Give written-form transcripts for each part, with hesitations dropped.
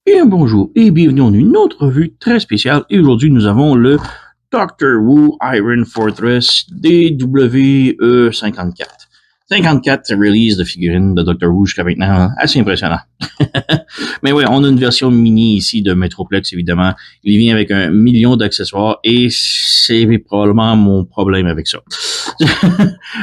Bien bonjour et bienvenue dans une autre revue très spéciale. Et aujourd'hui, nous avons le Doctor Who Iron Fortress DWE54. 54 releases de figurines de Doctor Who jusqu'à maintenant, hein. Assez impressionnant. Mais ouais, on a une version mini ici de Metroplex, évidemment. Il vient avec 1 million d'accessoires et c'est probablement mon problème avec ça.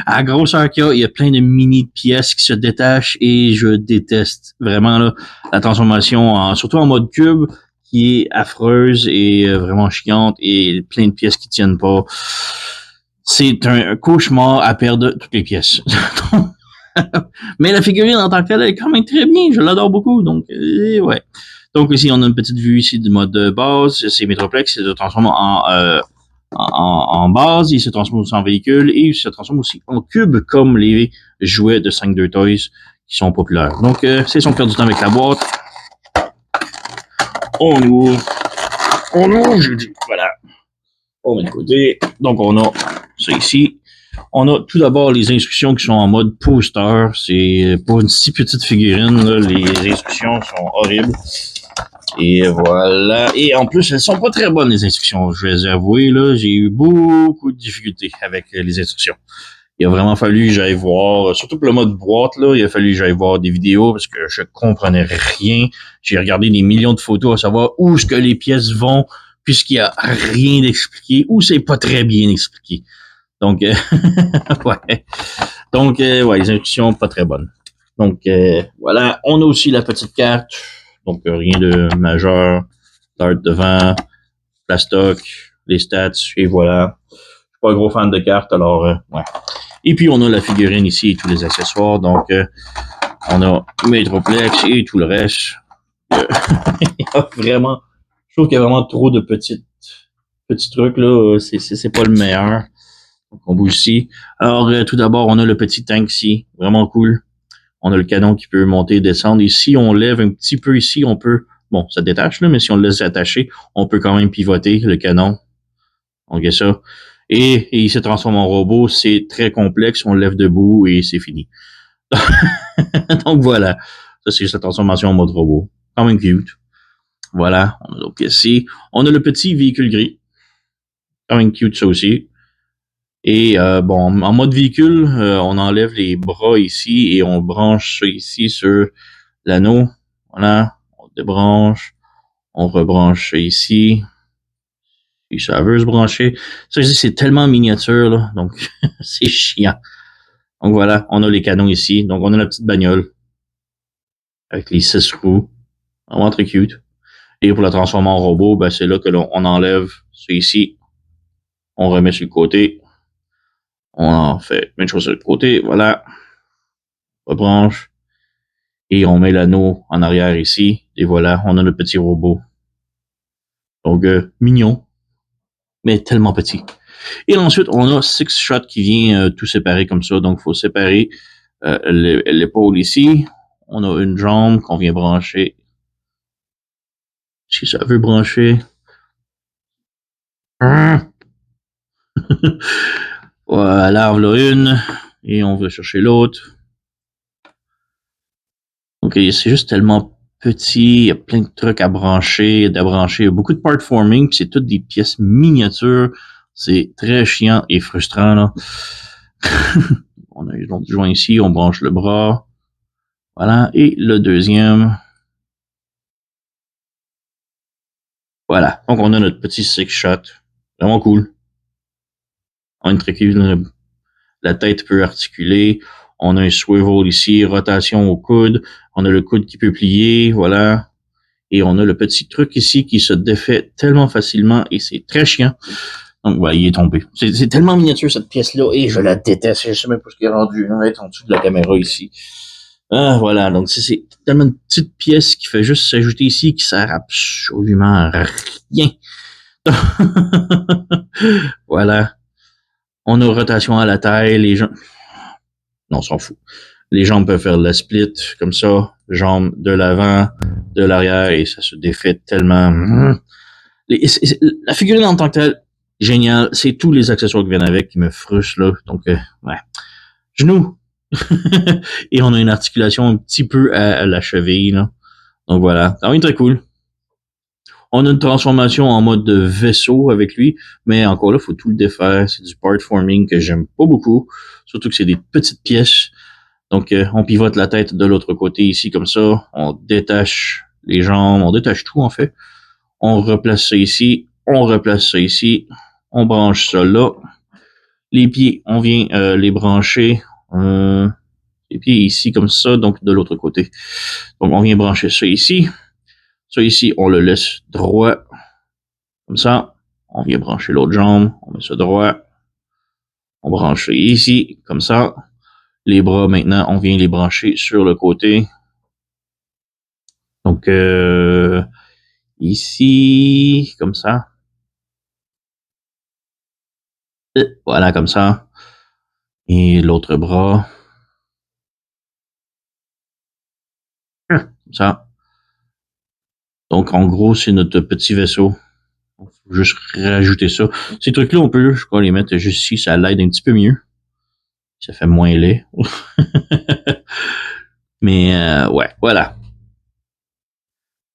À la grosseur qu'il y a, il y a plein de mini pièces qui se détachent et je déteste vraiment là, la transformation, surtout en mode cube, qui est affreuse et vraiment chiante et plein de pièces qui tiennent pas. C'est un cauchemar à perdre toutes les pièces. Mais la figurine en tant que telle, elle est quand même très bien. Je l'adore beaucoup. Donc, ouais. Donc ici, on a une petite vue ici du mode base. C'est Metroplex. Il se transforme en base. Il se transforme aussi en véhicule. Et il se transforme aussi en cube, comme les jouets de 5-2 Toys qui sont populaires. Donc, c'est son faire du temps avec la boîte. On ouvre. Je dis, voilà. On met de côté. Donc, on a ça ici. On a tout d'abord les instructions qui sont en mode poster. C'est pour une si petite figurine, là, les instructions sont horribles. Et voilà. Et en plus, elles sont pas très bonnes, les instructions. Je vais les avouer, là, j'ai eu beaucoup de difficultés avec les instructions. Il a vraiment fallu que j'aille voir, surtout pour le mode boîte, là, il a fallu que j'aille voir des vidéos parce que je comprenais rien. J'ai regardé des millions de photos à savoir où est-ce que les pièces vont, puisqu'il y a rien d'expliqué, ou c'est pas très bien expliqué. Donc, ouais. Donc, ouais, les instructions pas très bonnes. Donc, voilà. On a aussi la petite carte. Donc, rien de majeur. Carte devant, plastoc, les stats, et voilà. Je suis pas un gros fan de cartes, alors, ouais. Et puis, on a la figurine ici et tous les accessoires. Donc, on a Metroplex et tout le reste. Il y a vraiment, je trouve qu'il y a vraiment trop de petits trucs, là. C'est pas le meilleur. Donc, on bouge ici. Alors, tout d'abord, on a le petit tank ici. Vraiment cool. On a le canon qui peut monter et descendre. Ici, on lève un petit peu ici. On peut... Bon, ça détache, là, mais si on le laisse attacher, on peut quand même pivoter le canon. On a ça. Et il se transforme en robot. C'est très complexe. On le lève debout et c'est fini. Donc, voilà. Ça, c'est sa transformation en mode robot. Quand même cute. Voilà. On a d'autres pièces ici. On a le petit véhicule gris. Quand même cute, ça aussi. Et bon, en mode véhicule, on enlève les bras ici et on branche ça ici sur l'anneau. Voilà, on débranche, on rebranche ça ici. Et ça veut se brancher. Ça, c'est tellement miniature, là, donc c'est chiant. Donc voilà, on a les canons ici. Donc on a la petite bagnole avec les 6 roues. Vraiment très cute. Et pour la transformer en robot, ben, c'est là que on enlève ça ici. On remet sur le côté. On en fait une chose sur le côté. Voilà. Rebranche. Et on met l'anneau en arrière ici. Et voilà, on a le petit robot. Donc, mignon, mais tellement petit. Et ensuite, on a Six Shot qui vient tout séparer comme ça. Donc, il faut séparer l'épaule ici. On a une jambe qu'on vient brancher. Si ça veut brancher. Voilà, on a une. Et on veut chercher l'autre. Donc, c'est juste tellement petit. Il y a plein de trucs à brancher, débrancher. Il y a beaucoup de part forming. C'est toutes des pièces miniatures. C'est très chiant et frustrant, là. On a l'autre joint ici. On branche le bras. Voilà. Et le deuxième. Voilà. Donc, on a notre petit six shot. Vraiment cool. On a une tricule. La tête peut articuler. On a un swivel ici. Rotation au coude. On a le coude qui peut plier. Voilà. Et on a le petit truc ici qui se défait tellement facilement et c'est très chiant. Donc, voilà, il est tombé. C'est tellement miniature, cette pièce-là, et je la déteste. Je sais même pas ce qui est rendu. On va être en dessous de la caméra ici. Ah, voilà. Donc, c'est tellement une petite pièce qui fait juste s'ajouter ici, qui sert absolument à rien. Voilà. On a rotation à la taille, les gens... Non, on s'en fout. Les jambes peuvent faire la split, comme ça. Jambes de l'avant, de l'arrière, et ça se défait tellement... La figurine en tant que telle, génial. C'est tous les accessoires qui viennent avec qui me frustrent, là. Donc, ouais. Genoux. Et on a une articulation un petit peu à la cheville, là. Donc voilà. Quand même très cool. On a une transformation en mode de vaisseau avec lui, mais encore là, il faut tout le défaire. C'est du part forming que j'aime pas beaucoup, surtout que c'est des petites pièces. Donc, on pivote la tête de l'autre côté ici comme ça. On détache les jambes, on détache tout en fait. On replace ça ici, on replace ça ici, on branche ça là. Les pieds, on vient les brancher. Les pieds ici comme ça, donc de l'autre côté. Donc, on vient brancher ça ici. Ça ici, on le laisse droit. Comme ça. On vient brancher l'autre jambe. On met ça droit. On branche ça ici, comme ça. Les bras, maintenant, on vient les brancher sur le côté. Donc, ici, comme ça. Voilà, comme ça. Et l'autre bras. Comme ça. Donc, en gros, c'est notre petit vaisseau. Il faut juste rajouter ça. Ces trucs-là, on peut, je crois, les mettre juste ici. Ça l'aide un petit peu mieux. Ça fait moins laid. Mais, ouais, voilà.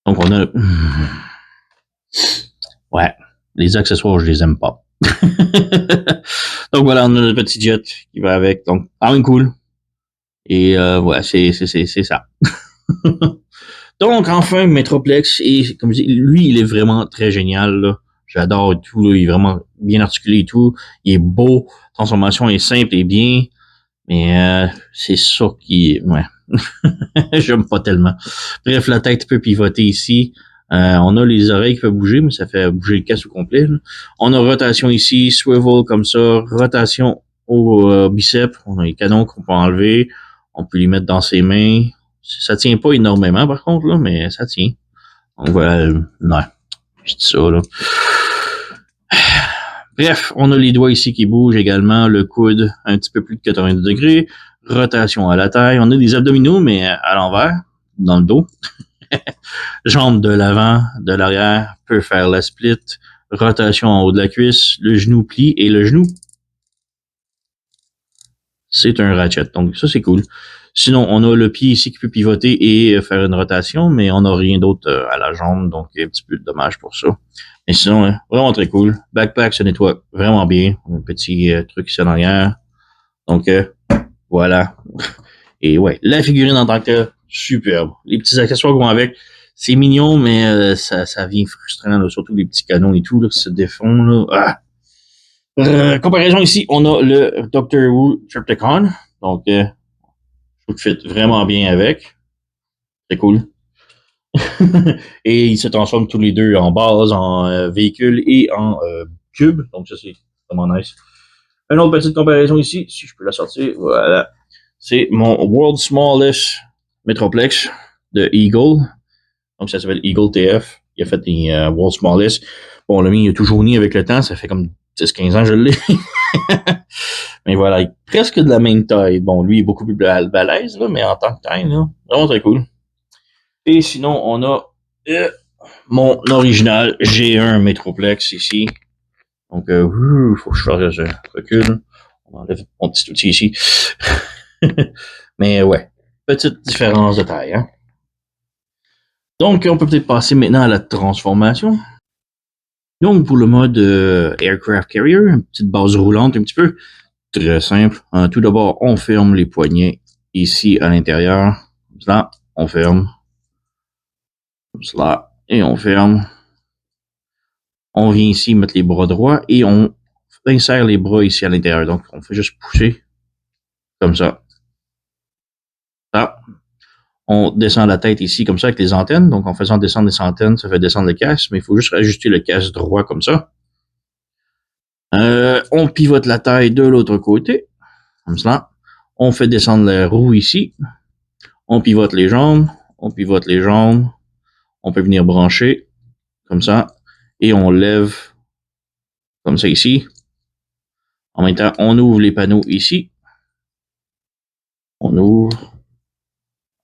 Donc, on a... Ouais, les accessoires, je les aime pas. Donc, voilà, on a notre petit jet qui va avec. Donc, quand même cool. Et, ouais, c'est ça. Donc, enfin, Metroplex, et comme je dis, lui, il est vraiment très génial, là. J'adore tout, là. Il est vraiment bien articulé et tout. Il est beau. Transformation est simple et bien. Mais c'est ça qui... Ouais. J'aime pas tellement. Bref, la tête peut pivoter ici. On a les oreilles qui peuvent bouger, mais ça fait bouger le casque au complet, là. On a rotation ici, swivel comme ça, rotation au biceps. On a les canons qu'on peut enlever. On peut les mettre dans ses mains. Ça tient pas énormément, par contre, là, mais ça tient. Donc voilà, non, je dis ça, là. Bref, on a les doigts ici qui bougent également, le coude un petit peu plus de 90 degrés, rotation à la taille. On a des abdominaux, mais à l'envers, dans le dos. Jambes de l'avant, de l'arrière, peut faire la split, rotation en haut de la cuisse, le genou plie et le genou, c'est un ratchet. Donc ça, c'est cool. Sinon, on a le pied ici qui peut pivoter et faire une rotation, mais on n'a rien d'autre à la jambe, donc un petit peu dommage pour ça. Mais sinon, vraiment très cool. Backpack se nettoie vraiment bien. Un petit truc ici en arrière. Donc, voilà. Et ouais, la figurine en tant que telle, superbe. Les petits accessoires qui vont avec, c'est mignon, mais ça vient frustrant, là, surtout les petits canons et tout là, qui se défont. Là. Ah. Comparaison ici, on a le Doctor Who Triptychon. Donc, je trouve qu'il fit vraiment bien avec. C'est cool. Et ils se transforment tous les deux en base, en véhicule et en cube. Donc, ça, c'est vraiment nice. Une autre petite comparaison ici, si je peux la sortir. Voilà. C'est mon World's Smallest Metroplex de Eagle. Donc, ça s'appelle Eagle TF. Il a fait des World's Smallest. Bon, le mien, il a toujours ni avec le temps. Ça fait comme 10-15 ans que je l'ai. Mais voilà, il est presque de la même taille. Bon, lui, il est beaucoup plus balèze, là, mais en tant que taille, là, vraiment très cool. Et sinon, on a mon original G1 Metroplex ici. Donc, faut que je recule. On enlève mon petit outil ici. Mais ouais, petite différence de taille. Hein? Donc, on peut peut-être passer maintenant à la transformation. Donc, pour le mode Aircraft Carrier, une petite base roulante un petit peu. Très simple. Tout d'abord, on ferme les poignets ici à l'intérieur. Comme cela, on ferme. Comme cela, et on ferme. On vient ici mettre les bras droits et on insère les bras ici à l'intérieur. Donc, on fait juste pousser comme ça. Ça. On descend la tête ici comme ça avec les antennes. Donc, en faisant descendre les antennes, ça fait descendre le casque, mais il faut juste ajuster le casque droit comme ça. On pivote la taille de l'autre côté, comme cela. On fait descendre la roue ici. On pivote les jambes. On pivote les jambes. On peut venir brancher comme ça. Et on lève comme ça ici. En même temps, on ouvre les panneaux ici. On ouvre.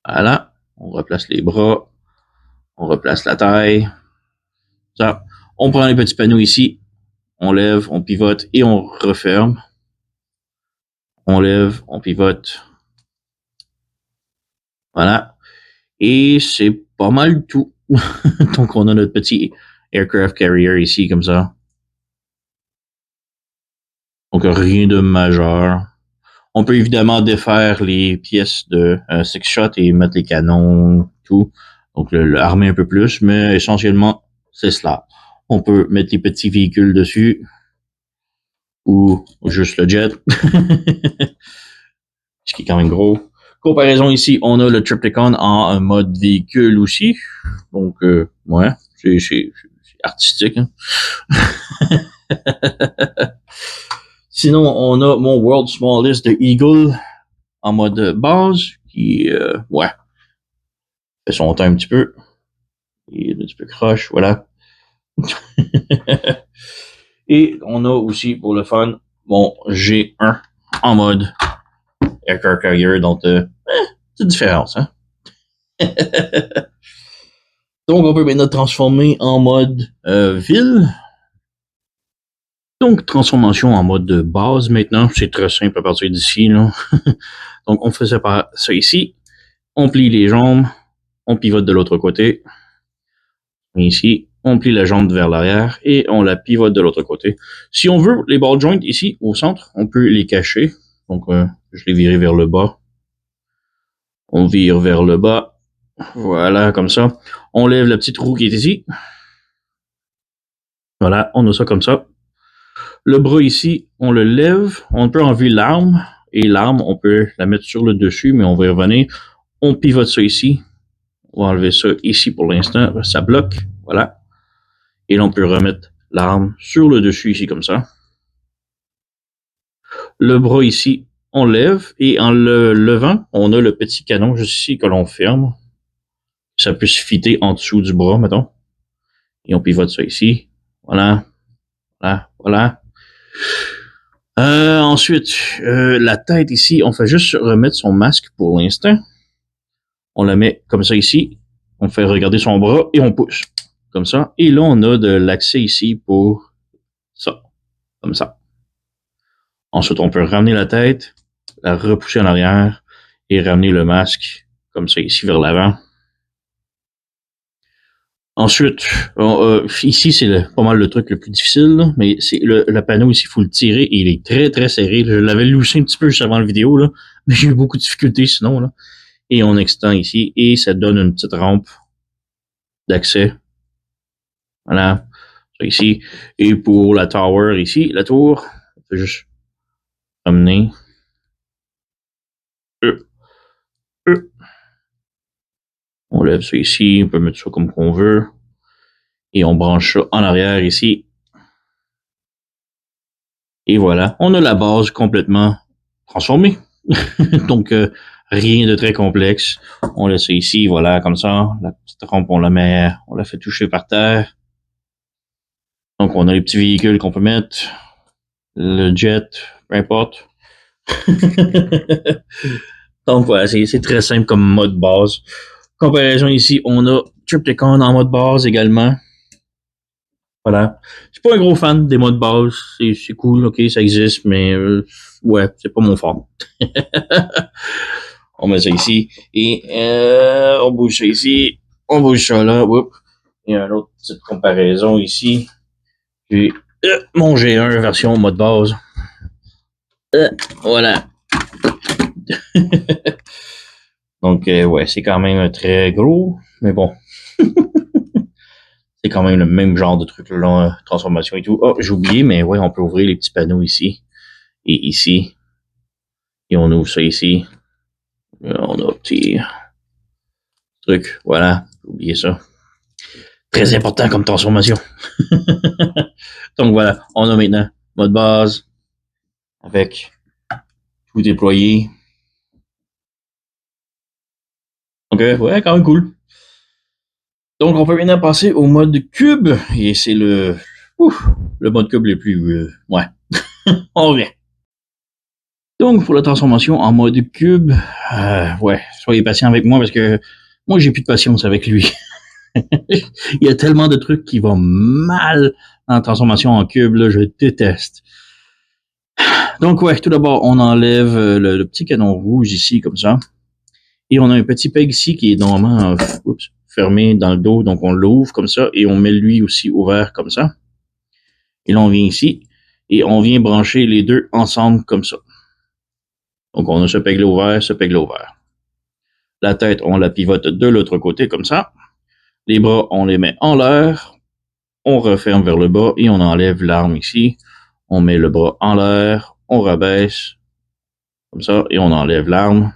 Voilà. On replace les bras. On replace la taille. Ça. On prend les petits panneaux ici. On lève, on pivote et on referme. On lève, on pivote. Voilà. Et c'est pas mal tout. Donc, on a notre petit aircraft carrier ici, comme ça. Donc, rien de majeur. On peut évidemment défaire les pièces de six shot et mettre les canons, tout. Donc, l'armer un peu plus, mais essentiellement, c'est cela. On peut mettre les petits véhicules dessus ou juste le jet, ce qui est quand même gros. Comparaison ici, on a le Trypticon en mode véhicule aussi. Donc, ouais, c'est artistique. Hein? Sinon, on a mon World's Smallest de Eagle en mode base, qui, ouais, fait son temps un petit peu. Il est un petit peu croche, voilà. Et on a aussi, pour le fun, mon G1 en mode aircraft carrier, donc, petite différence, hein. Donc, on peut maintenant transformer en mode ville. Donc, transformation en mode de base maintenant. C'est très simple à partir d'ici, là. Donc, on fait ça par ça ici. On plie les jambes. On pivote de l'autre côté. Et ici, on plie la jambe vers l'arrière et on la pivote de l'autre côté. Si on veut, les ball joints ici, au centre, on peut les cacher. Donc, je les virer vers le bas. On vire vers le bas. Voilà, comme ça. On lève la petite roue qui est ici. Voilà, on a ça comme ça. Le bras ici, on le lève. On peut enlever l'arme. Et l'arme, on peut la mettre sur le dessus, mais on va y revenir. On pivote ça ici. On va enlever ça ici pour l'instant. Ça bloque. Voilà. Et là, on peut remettre l'arme sur le dessus ici comme ça. Le bras ici, on lève. Et en le levant, on a le petit canon juste ici que l'on ferme. Ça peut se fitter en dessous du bras, mettons. Et on pivote ça ici. Voilà. Voilà. Voilà. Ensuite, la tête ici, on fait juste remettre son masque pour l'instant. On la met comme ça ici. On fait regarder son bras et on pousse. Comme ça. Et là, on a de l'accès ici pour ça. Comme ça. Ensuite, on peut ramener la tête, la repousser en arrière et ramener le masque comme ça ici vers l'avant. Ensuite, ici, c'est pas mal le truc le plus difficile, là, mais c'est le panneau ici, il faut le tirer et il est très très serré. Je l'avais louché un petit peu juste avant la vidéo, là, mais j'ai eu beaucoup de difficultés sinon. Là. Et on extend ici et ça donne une petite rampe d'accès. Voilà, ça ici. Et pour la tower ici, la tour, on peut juste ramener. On lève ça ici, on peut mettre ça comme qu'on veut. Et on branche ça en arrière ici. Et voilà, on a la base complètement transformée. Donc, rien de très complexe. On laisse ça ici, voilà, comme ça. La petite rampe, on la fait toucher par terre. Donc, on a les petits véhicules qu'on peut mettre. Le jet, peu importe. Donc, voilà, c'est très simple comme mode base. Comparaison ici, on a Trypticon en mode base également. Voilà. Je suis pas un gros fan des modes base. C'est cool, ok, ça existe, mais ouais, c'est pas mon fort. On met ça ici et on bouge ça ici. On bouge ça là. Oups. Et une autre petite comparaison ici. J'ai mon G1 version mode base. Voilà. Donc, ouais, c'est quand même très gros, mais bon. C'est quand même le même genre de truc, là, transformation et tout. Oh, j'ai oublié, mais ouais, on peut ouvrir les petits panneaux ici et ici. Et on ouvre ça ici. On a un petit truc, voilà, j'ai oublié ça. Très important comme transformation. Donc voilà, on a maintenant mode base avec tout déployé. Donc ouais, quand même cool. Donc on peut maintenant passer au mode cube et c'est le mode cube le plus ouais. On revient. Donc pour la transformation en mode cube, ouais, soyez patient avec moi parce que moi j'ai plus de patience avec lui. Il y a tellement de trucs qui vont mal en transformation en cube, là, je déteste. Donc ouais, tout d'abord, on enlève le petit canon rouge ici, comme ça. Et on a un petit peg ici qui est normalement fermé dans le dos, donc on l'ouvre comme ça et on met lui aussi ouvert comme ça. Et là, on vient ici et on vient brancher les deux ensemble comme ça. Donc, on a ce peg-là ouvert, ce peg-là ouvert. La tête, on la pivote de l'autre côté comme ça. Les bras, on les met en l'air. On referme vers le bas et on enlève l'arme ici. On met le bras en l'air, on rabaisse comme ça et on enlève l'arme.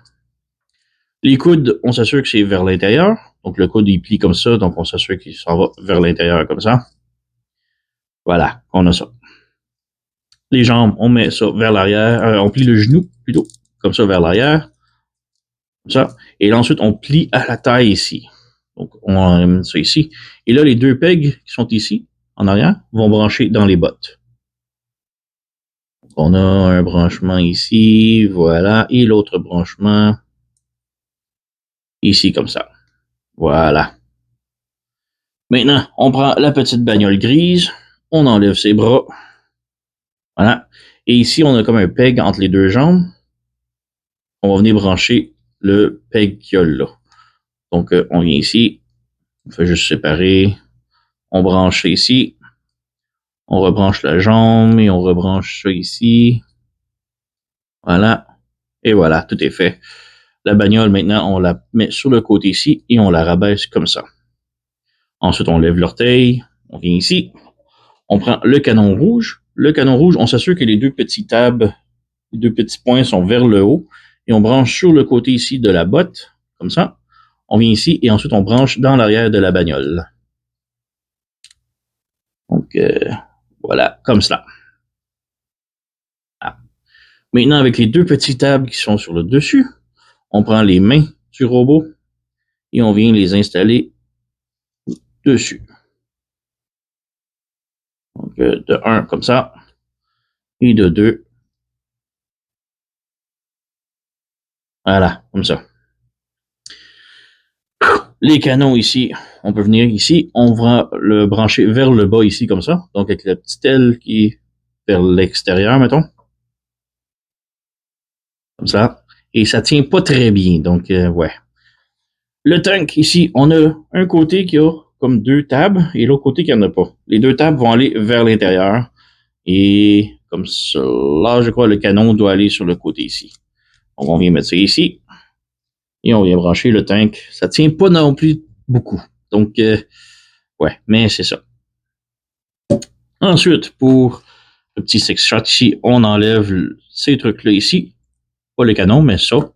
Les coudes, on s'assure que c'est vers l'intérieur. Donc, le coude, il plie comme ça, donc on s'assure qu'il s'en va vers l'intérieur comme ça. Voilà, on a ça. Les jambes, on met ça vers l'arrière. On plie le genou, plutôt, comme ça, vers l'arrière. Comme ça. Et là, ensuite, on plie à la taille ici. Donc, on met ça ici. Et là, les deux pegs qui sont ici, en arrière, vont brancher dans les bottes. Donc, on a un branchement ici, voilà. Et l'autre branchement ici, comme ça. Voilà. Maintenant, on prend la petite bagnole grise. On enlève ses bras. Voilà. Et ici, on a comme un peg entre les deux jambes. On va venir brancher le peg qu'il y a là. Donc, on vient ici. On fait juste séparer. On branche ça ici. On rebranche la jambe et on rebranche ça ici. Voilà. Et voilà, tout est fait. La bagnole, maintenant, on la met sur le côté ici et on la rabaisse comme ça. Ensuite, on lève l'orteil. On vient ici. On prend le canon rouge. Le canon rouge, on s'assure que les deux petits tabs, les deux petits points sont vers le haut. Et on branche sur le côté ici de la botte, comme ça. On vient ici et ensuite on branche dans l'arrière de la bagnole. Donc, voilà, comme cela. Ah. Maintenant, avec les deux petits tabs qui sont sur le dessus, on prend les mains du robot et on vient les installer dessus. Donc, de 1 comme ça et de 2. Voilà, comme ça. Les canons ici, on peut venir ici, on va le brancher vers le bas ici comme ça. Donc, avec la petite aile qui est vers l'extérieur, mettons. Comme ça. Et ça tient pas très bien, donc, ouais. Le tank, ici, on a un côté qui a comme deux tables et l'autre côté qui en a pas. Les deux tables vont aller vers l'intérieur. Et comme ça, là, je crois, le canon doit aller sur le côté ici. Donc, on vient mettre ça ici. Et on vient brancher le tank. Ça tient pas non plus beaucoup. Donc, ouais, mais c'est ça. Ensuite, pour le petit six shot ici, on enlève ces trucs-là ici. Pas le canon, mais ça.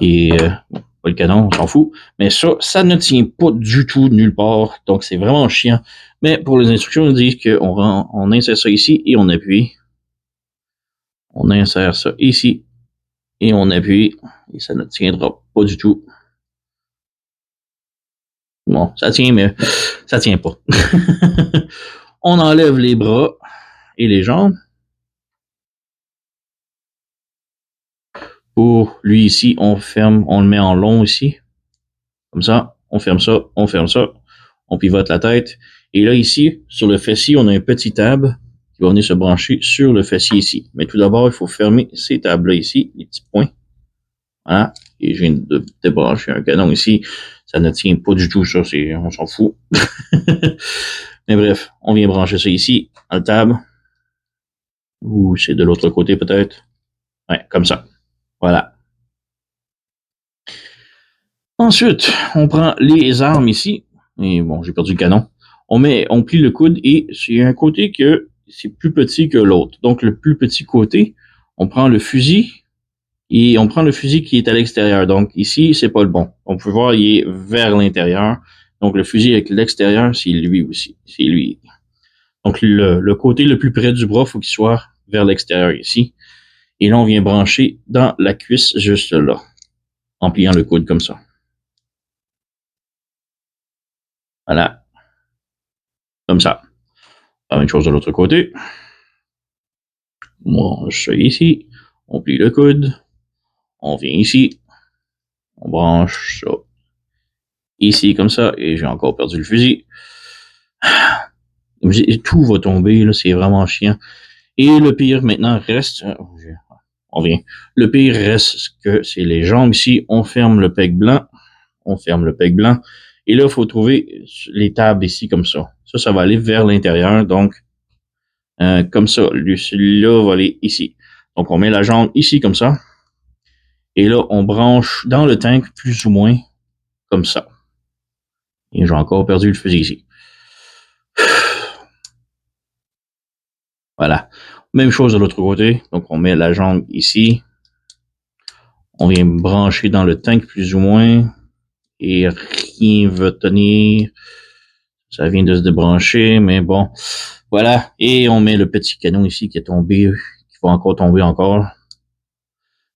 Et, pas le canon, on s'en fout. Mais ça ne tient pas du tout nulle part. Donc, c'est vraiment chiant. Mais pour les instructions, on dit qu'on insère ça ici et on appuie. On insère ça ici et on appuie. Et ça ne tiendra pas du tout. Bon, ça tient, mais ça tient pas. On enlève les bras et les jambes. Pour lui ici, on ferme, on le met en long ici. Comme ça, on ferme ça, on ferme ça. On pivote la tête. Et là, ici, sur le fessier, on a un petit tab qui va venir se brancher sur le fessier ici. Mais tout d'abord, il faut fermer ces tables-là ici, les petits points. Voilà. Et je viens de débrancher un canon ici. Ça ne tient pas du tout, ça. On s'en fout. Mais bref, on vient brancher ça ici, dans le tab. Ou c'est de l'autre côté, peut-être. Ouais, comme ça. Voilà. Ensuite, on prend les armes ici. Et bon, j'ai perdu le canon. On plie le coude et c'est un côté que c'est plus petit que l'autre. Donc, le plus petit côté, on prend le fusil et on prend le fusil qui est à l'extérieur. Donc, ici, c'est pas le bon. On peut voir, il est vers l'intérieur. Donc, le fusil avec l'extérieur, c'est lui aussi. C'est lui. Donc, le côté le plus près du bras, il faut qu'il soit vers l'extérieur ici. Et là, on vient brancher dans la cuisse juste là, en pliant le coude comme ça. Voilà. Comme ça. La même chose de l'autre côté. Moi, je suis ici. On plie le coude. On vient ici. On branche ça ici comme ça. Et j'ai encore perdu le fusil. Tout va tomber, là. C'est vraiment chiant. Et le pire maintenant reste... On vient. Le pire reste que c'est les jambes ici. On ferme le peg blanc. On ferme le peg blanc. Et là, il faut trouver les tables ici comme ça. Ça va aller vers l'intérieur. Donc, comme ça. Celui-là va aller ici. Donc, on met la jambe ici comme ça. Et là, on branche dans le tank plus ou moins comme ça. Et j'ai encore perdu le fusil ici. Voilà. Même chose de l'autre côté. Donc, on met la jambe ici. On vient brancher dans le tank plus ou moins. Et rien ne veut tenir. Ça vient de se débrancher, mais bon. Voilà. Et on met le petit canon ici qui est tombé, qui va encore tomber encore.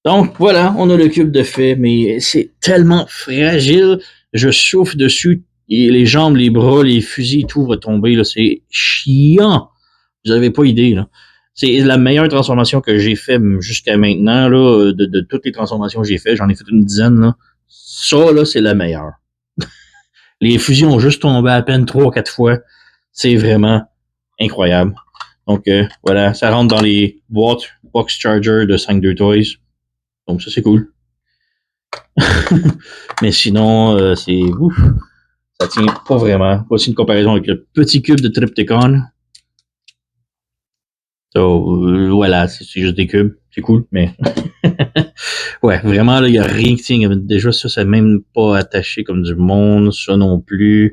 Donc, voilà, on a le cube de fait, mais c'est tellement fragile. Je souffle dessus, et les jambes, les bras, les fusils, tout va tomber, là. C'est chiant. Vous n'avez pas idée, là. C'est la meilleure transformation que j'ai fait jusqu'à maintenant, là, de toutes les transformations que j'ai fait. J'en ai fait une dizaine, là. Ça, là, c'est la meilleure. Les fusils ont juste tombé à peine 3 ou 4 fois. C'est vraiment incroyable. Donc, voilà, ça rentre dans les boîtes Box Charger de 5-2 Toys. Donc, ça, c'est cool. Mais sinon, c'est ouf. Ça tient pas vraiment. Voici une comparaison avec le petit cube de Trypticon. So, voilà, c'est juste des cubes. C'est cool, mais... ouais, vraiment, là, il n'y a rien qui tient. Déjà, ça, c'est même pas attaché comme du monde. Ça non plus.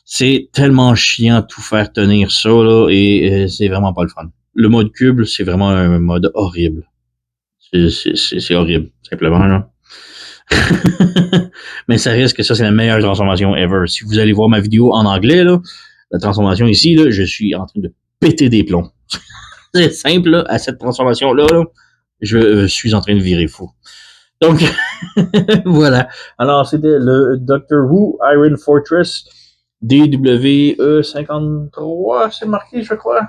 C'est tellement chiant de tout faire tenir ça, là, et c'est vraiment pas le fun. Le mode cube, c'est vraiment un mode horrible. C'est horrible, simplement, là. Mais ça reste que ça, c'est la meilleure transformation ever. Si vous allez voir ma vidéo en anglais, là, la transformation ici, là, je suis en train de péter des plombs. C'est simple, là, à cette transformation-là, là, je suis en train de virer fou. Donc, voilà. Alors, c'était le Doctor Who Iron Fortress DWE53, c'est marqué, je crois.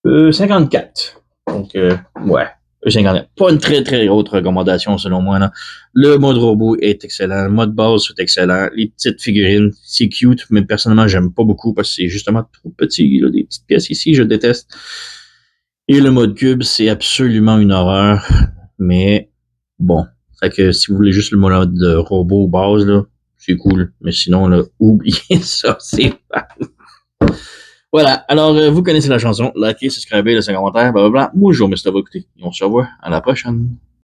54. Donc, ouais. E54. Pas une très très haute recommandation selon moi. Là. Le mode robot est excellent. Le mode base est excellent. Les petites figurines, c'est cute, mais personnellement, j'aime pas beaucoup parce que c'est justement trop petit. Là, des petites pièces ici, je déteste. Et le mode cube, c'est absolument une horreur. Mais bon. Fait que si vous voulez juste le mode de robot base, là, c'est cool. Mais sinon, là, oubliez ça, c'est pas. Voilà, alors vous connaissez la chanson, likez, subscribez, laissez un commentaire, blablabla. Moi, je vous remercie d'avoir écouté et on se revoit à la prochaine.